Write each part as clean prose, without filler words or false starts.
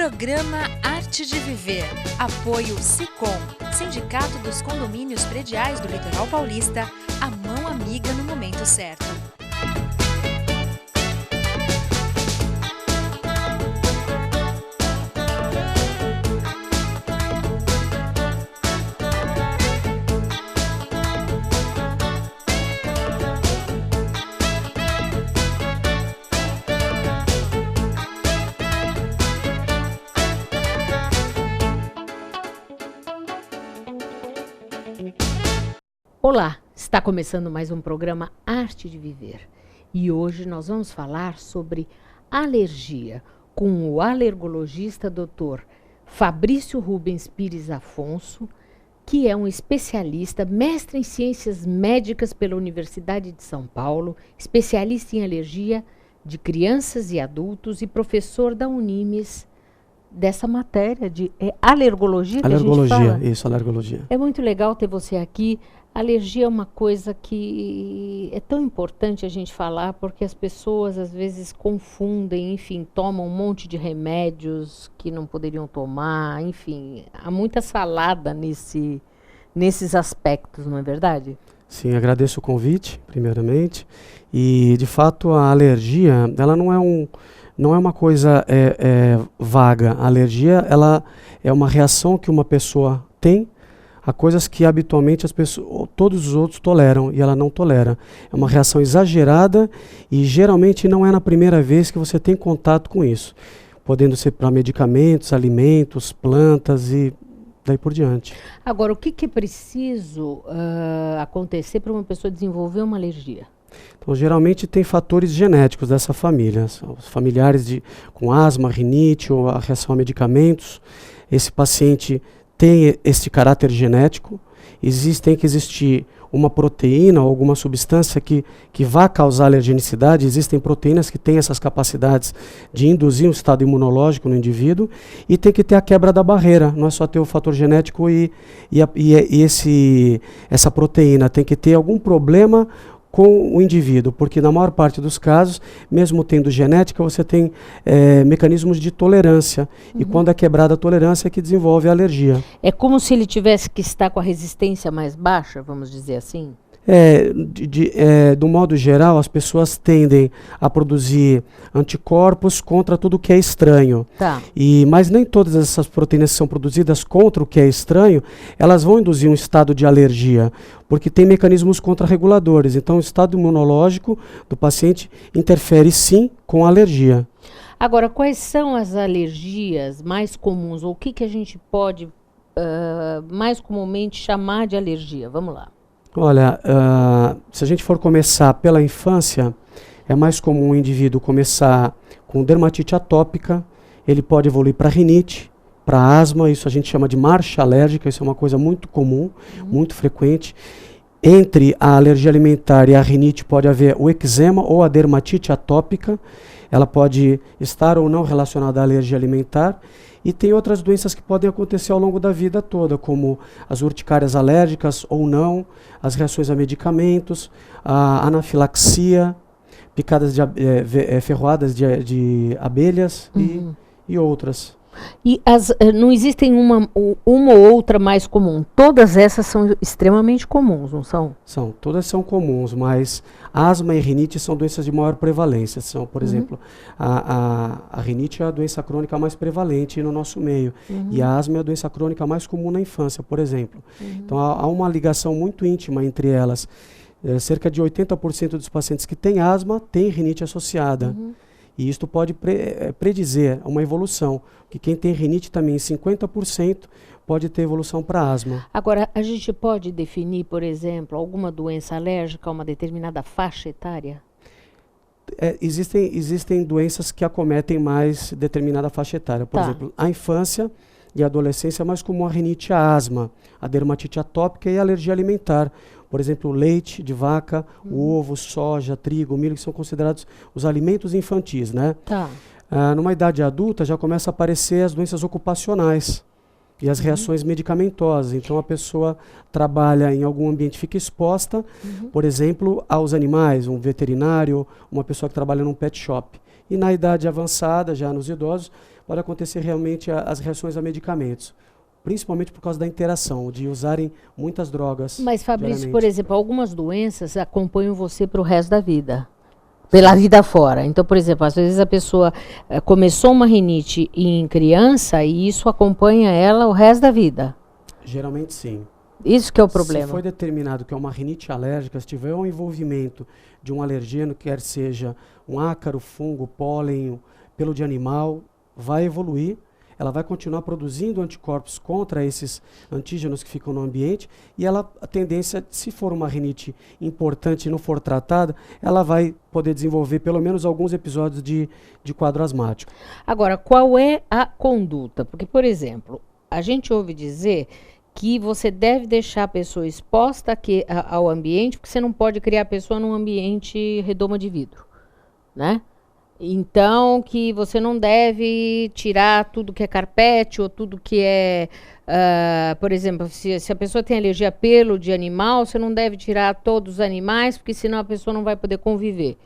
Programa Arte de Viver. Apoio Sicom, Sindicato dos Condomínios Prediais do Litoral Paulista, a mão amiga no momento certo. Olá, está começando mais um programa Arte de Viver e hoje nós vamos falar sobre alergia com o alergologista Dr. Fabrício Rubens Pires Afonso, que é um especialista, mestre em ciências médicas pela Universidade de São Paulo, especialista em alergia de crianças e adultos e professor da Unimes dessa matéria de alergologia. Alergologia, isso, alergologia. É muito legal ter você aqui. Alergia é uma coisa que é tão importante a gente falar, porque as pessoas às vezes confundem, enfim, tomam um monte de remédios que não poderiam tomar, enfim, há muita salada nesses aspectos, não é verdade? Sim, agradeço o convite, primeiramente, e de fato a alergia, ela não é uma coisa vaga. A alergia, ela é uma reação que uma pessoa tem a coisas que habitualmente todos os outros toleram e ela não tolera. É uma reação exagerada e geralmente não é na primeira vez que você tem contato com isso, podendo ser para medicamentos, alimentos, plantas e daí por diante. Agora, o que é preciso acontecer para uma pessoa desenvolver uma alergia? Então, geralmente tem fatores genéticos dessa família, os familiares com asma, rinite ou a reação a medicamentos. Esse paciente tem este caráter genético, tem que existir uma proteína ou alguma substância que vá causar alergenicidade. Existem proteínas que têm essas capacidades de induzir um estado imunológico no indivíduo, e tem que ter a quebra da barreira, não é só ter o fator genético essa proteína, tem que ter algum problema com o indivíduo, porque na maior parte dos casos, mesmo tendo genética, você tem mecanismos de tolerância, e quando é quebrada a tolerância é que desenvolve a alergia. É como se ele tivesse que estar com a resistência mais baixa, vamos dizer assim? Do modo geral, as pessoas tendem a produzir anticorpos contra tudo que é estranho. Tá. Mas nem todas essas proteínas que são produzidas contra o que é estranho, elas vão induzir um estado de alergia, porque tem mecanismos contrarreguladores. Então, o estado imunológico do paciente interfere sim com a alergia. Agora, quais são as alergias mais comuns, ou o que a gente pode mais comumente chamar de alergia? Vamos lá. Olha, se a gente for começar pela infância, é mais comum o indivíduo começar com dermatite atópica, ele pode evoluir para rinite, para asma, isso a gente chama de marcha alérgica, isso é uma coisa muito comum, muito frequente. Entre a alergia alimentar e a rinite pode haver o eczema ou a dermatite atópica, ela pode estar ou não relacionada à alergia alimentar. E tem outras doenças que podem acontecer ao longo da vida toda, como as urticárias alérgicas ou não, as reações a medicamentos, a anafilaxia, picadas ferroadas de abelhas e outras. E não existem uma ou outra mais comum? Todas essas são extremamente comuns, não são? Todas são comuns, mas asma e rinite são doenças de maior prevalência. Por exemplo, a rinite é a doença crônica mais prevalente no nosso meio, e a asma é a doença crônica mais comum na infância, por exemplo. Então há uma ligação muito íntima entre elas. Cerca de 80% dos pacientes que têm asma têm rinite associada. E isto pode predizer uma evolução, que quem tem rinite também, 50%, pode ter evolução para asma. Agora, a gente pode definir, por exemplo, alguma doença alérgica a uma determinada faixa etária? Existem doenças que acometem mais determinada faixa etária. Por exemplo, a infância e a adolescência é mais comum a rinite e a asma, a dermatite atópica e a alergia alimentar. Por exemplo, leite de vaca, o ovo, soja, trigo, milho, que são considerados os alimentos infantis, né? Tá. Numa idade adulta já começa a aparecer as doenças ocupacionais e as reações medicamentosas. Então a pessoa trabalha em algum ambiente, fica exposta, por exemplo, aos animais, um veterinário, uma pessoa que trabalha num pet shop. E na idade avançada, já nos idosos, pode acontecer realmente as reações a medicamentos. Principalmente por causa da interação, de usarem muitas drogas. Mas, Fabrício, diariamente. por exemplo, algumas doenças acompanham você para o resto da vida. Pela vida fora. Então, por exemplo, às vezes a pessoa começou uma rinite em criança e isso acompanha ela o resto da vida. Geralmente sim. Isso que é o problema. Se foi determinado que é uma rinite alérgica, se tiver um envolvimento de um alergeno, quer seja um ácaro, fungo, pólen, pelo de animal, vai evoluir. Ela vai continuar produzindo anticorpos contra esses antígenos que ficam no ambiente e a tendência, se for uma rinite importante e não for tratada, ela vai poder desenvolver pelo menos alguns episódios de quadro asmático. Agora, qual é a conduta? Porque, por exemplo, a gente ouve dizer que você deve deixar a pessoa exposta ao ambiente, porque você não pode criar a pessoa num ambiente redoma de vidro, né? Então, que você não deve tirar tudo que é carpete ou tudo que é... por exemplo, se a pessoa tem alergia a pelo de animal, você não deve tirar todos os animais, porque senão a pessoa não vai poder conviver.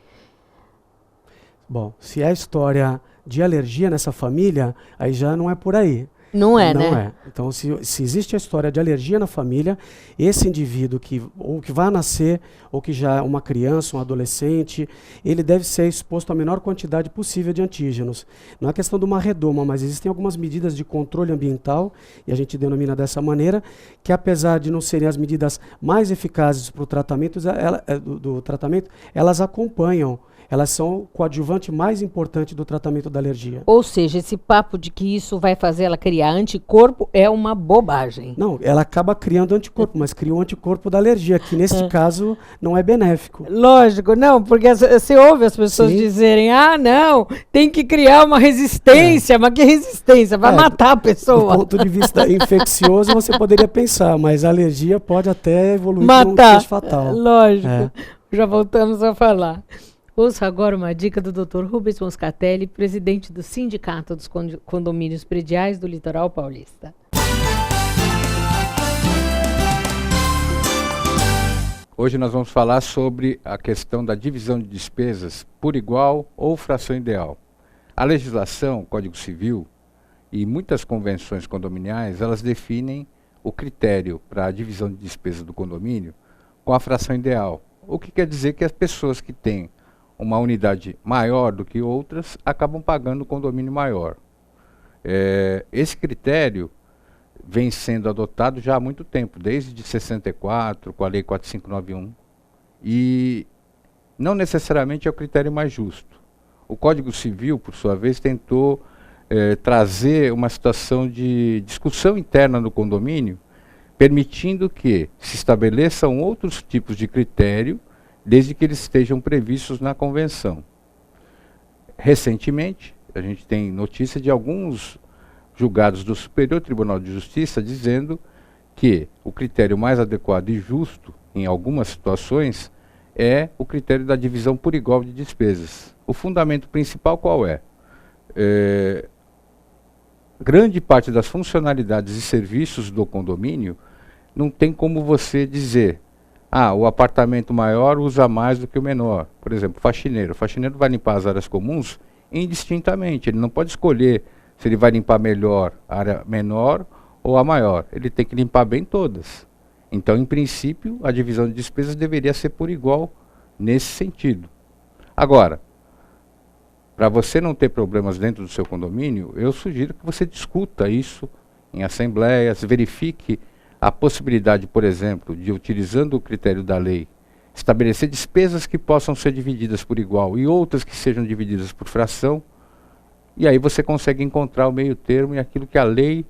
Bom, se é história de alergia nessa família, aí já não é por aí. Não é, né? Não é. Então, se existe a história de alergia na família, esse indivíduo ou que vai nascer, ou que já é uma criança, um adolescente, ele deve ser exposto à menor quantidade possível de antígenos. Não é questão de uma redoma, mas existem algumas medidas de controle ambiental, e a gente denomina dessa maneira, que apesar de não serem as medidas mais eficazes para o tratamento, do tratamento, elas acompanham. Elas são o coadjuvante mais importante do tratamento da alergia. Ou seja, esse papo de que isso vai fazer ela criar anticorpo é uma bobagem. Não, ela acaba criando anticorpo, mas cria um anticorpo da alergia, que neste caso não é benéfico. Lógico, não, porque você ouve as pessoas dizerem, não, tem que criar uma resistência, mas que resistência? Vai matar a pessoa. Do ponto de vista infeccioso, você poderia pensar, mas a alergia pode até evoluir para um matar, desfecho fatal. Lógico, já voltamos a falar. Ouça agora uma dica do Dr. Rubens Moscatelli, presidente do Sindicato dos Condomínios Prediais do Litoral Paulista. Hoje nós vamos falar sobre a questão da divisão de despesas por igual ou fração ideal. A legislação, Código Civil e muitas convenções condominiais, elas definem o critério para a divisão de despesas do condomínio com a fração ideal. O que quer dizer que as pessoas que têm uma unidade maior do que outras acabam pagando o condomínio maior. Esse critério vem sendo adotado já há muito tempo, desde 64, com a Lei 4591, e não necessariamente é o critério mais justo. O Código Civil, por sua vez, tentou trazer uma situação de discussão interna no condomínio, permitindo que se estabeleçam outros tipos de critério, desde que eles estejam previstos na convenção. Recentemente, a gente tem notícia de alguns julgados do Superior Tribunal de Justiça dizendo que o critério mais adequado e justo, em algumas situações, é o critério da divisão por igual de despesas. O fundamento principal qual é? Grande parte das funcionalidades e serviços do condomínio não tem como você dizer o apartamento maior usa mais do que o menor. Por exemplo, faxineiro. O faxineiro vai limpar as áreas comuns indistintamente. Ele não pode escolher se ele vai limpar melhor a área menor ou a maior. Ele tem que limpar bem todas. Então, em princípio, a divisão de despesas deveria ser por igual nesse sentido. Agora, para você não ter problemas dentro do seu condomínio, eu sugiro que você discuta isso em assembleias, verifique a possibilidade, por exemplo, de, utilizando o critério da lei, estabelecer despesas que possam ser divididas por igual e outras que sejam divididas por fração, e aí você consegue encontrar o meio termo e aquilo que a lei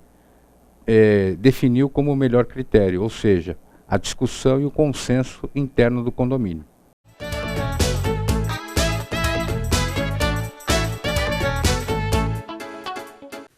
definiu como o melhor critério, ou seja, a discussão e o consenso interno do condomínio.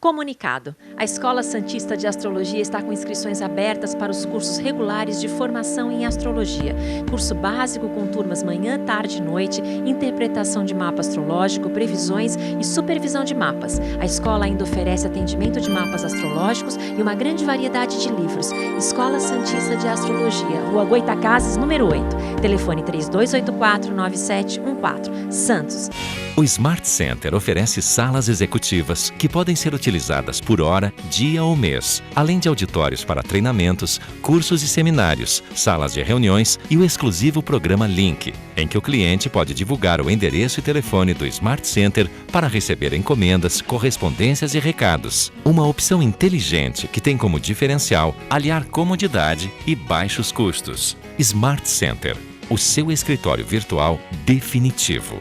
Comunicado. A Escola Santista de Astrologia está com inscrições abertas para os cursos regulares de formação em astrologia. Curso básico com turmas manhã, tarde e noite, interpretação de mapa astrológico, previsões e supervisão de mapas. A escola ainda oferece atendimento de mapas astrológicos e uma grande variedade de livros. Escola Santista de Astrologia, Rua Goitacazes, número 8. Telefone 3284-9714. 34, Santos. O Smart Center oferece salas executivas que podem ser utilizadas por hora, dia ou mês, além de auditórios para treinamentos, cursos e seminários, salas de reuniões e o exclusivo programa Link, em que o cliente pode divulgar o endereço e telefone do Smart Center para receber encomendas, correspondências e recados. Uma opção inteligente que tem como diferencial aliar comodidade e baixos custos. Smart Center, o seu escritório virtual definitivo.